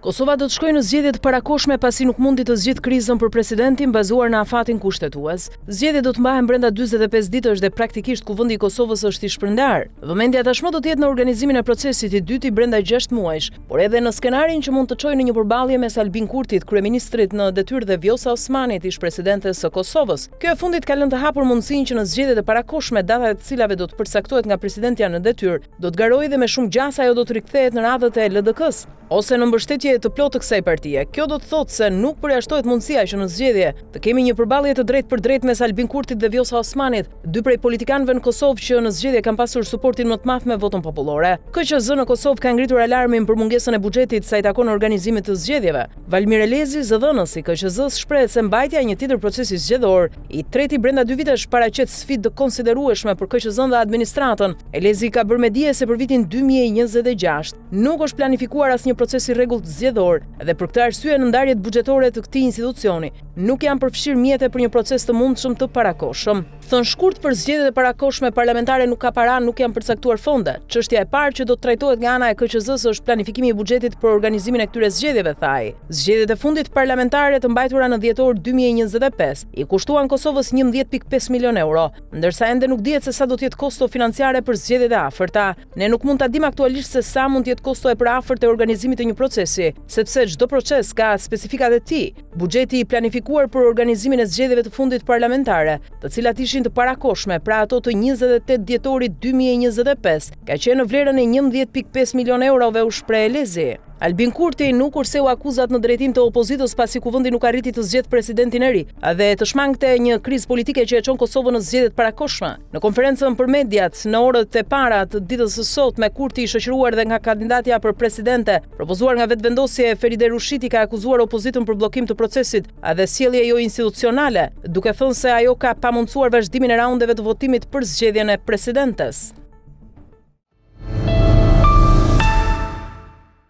Kosova do të shkojë në zgjedhje të parakoshme pasi nuk mundi të zgjidhë krizën për presidentin bazuar në afatin kushtetues. Zgjedhjet do të mbahen brenda 45 ditësh dhe praktikisht kuvendi i Kosovës është i shpërndar. Vëmendja tashmë do të jetë në organizimin e procesit i dyti brenda 6 muajsh, por edhe në skenarin që mund të çojë në një përballje mes Albin Kurtit, kryeministrit në detyrë, dhe Vjosa Osmanit, ish-presidentes së Kosovës. Kjo e fundit ka lënë të hapur mundësinë që në zgjedhjet e parakoshme, datat e cilave do të përcaktohet nga presidentja në detyrë, do të garojë dhe me shumë gjasa ajo do të rikthehet në radhët e LDK-s ose në mbështetje të plotë të kësaj partie. Kjo do të thotë se nuk përjashtohet mundësia që në zgjedhje të kemi një përballje të drejtë për drejtë mes Albin Kurtit dhe Vjosa Osmanit, dy prej politikanëve në Kosovë që në zgjedhje kanë pasur suportin më të madh me votën popullore. KQZ në Kosovë ka ngritur alarmin për mungesën e buxhetit sa i takon organizimit të zgjedhjeve. Valmir Elezi, zëdhënësi i KQZ-s, shpreh se mbajtja e një tjetër procesi zgjedhor, i treti brenda 2 vitesh, paraqet sfidë të konsiderueshme për KQZ-n dhe administratën. Elezi ka bërë me dije se për vitin 2026 nuk është planifikuar asnjë proces i rregullt zgjedhor dhe për këtë arsye në ndarjet buxhetore të këtij institucioni nuk janë përfshirë mjete për një proces të mundshëm të parakoshëm. Thënë shkurt, për zgjedhjet e parakoshme parlamentare nuk ka para, nuk janë përcaktuar fonde. Çështja e parë që do të trajtohet nga ana e KQZ-s është planifikimi i buxhetit për organizimin e këtyre zgjedhjeve, tha ai. Zgjedhjet e fundit parlamentare të mbajtura në dhjetor 2025 i kushtuan Kosovës 11.5 milion euro, ndërsa ende nuk dihet se sa do të jetë kosto financiare për zgjedhjet e afërta. Ne nuk mund ta dimë aktualisht se sa mund të jetë kosto e përafërt e organizimit të një procesi, sepse çdo proces ka specifikat e tij. Buxheti i planifikuar për organizimin e zgjedhjeve të fundit parlamentare, të cilat ishin të parakoshme, pra ato të 28 dhjetorit 2025, ka qenë në vlerën e 11.5 milion eurove, u shpreh Elezi. Albin Kurti nuk kurseu akuzat në drejtim të opozitës pasi kuvendi nuk arriti të zgjedhë presidentin e ri dhe të shmangte një krizë politike që e çon Kosovën në zgjedhjet parakoshme. Në konferencën për mediat në orët e para të ditës së sotme, Kurti, i shoqëruar dhe nga kandidatja për presidente propozuar nga vetëvendosje Feride Rushiti, ka akuzuar opozitën për bllokim të procesit dhe sjellje jo institucionale, duke thënë se ajo ka pamundsuar vazhdimin e raundeve të votimit për zgjedhjen e presidentes.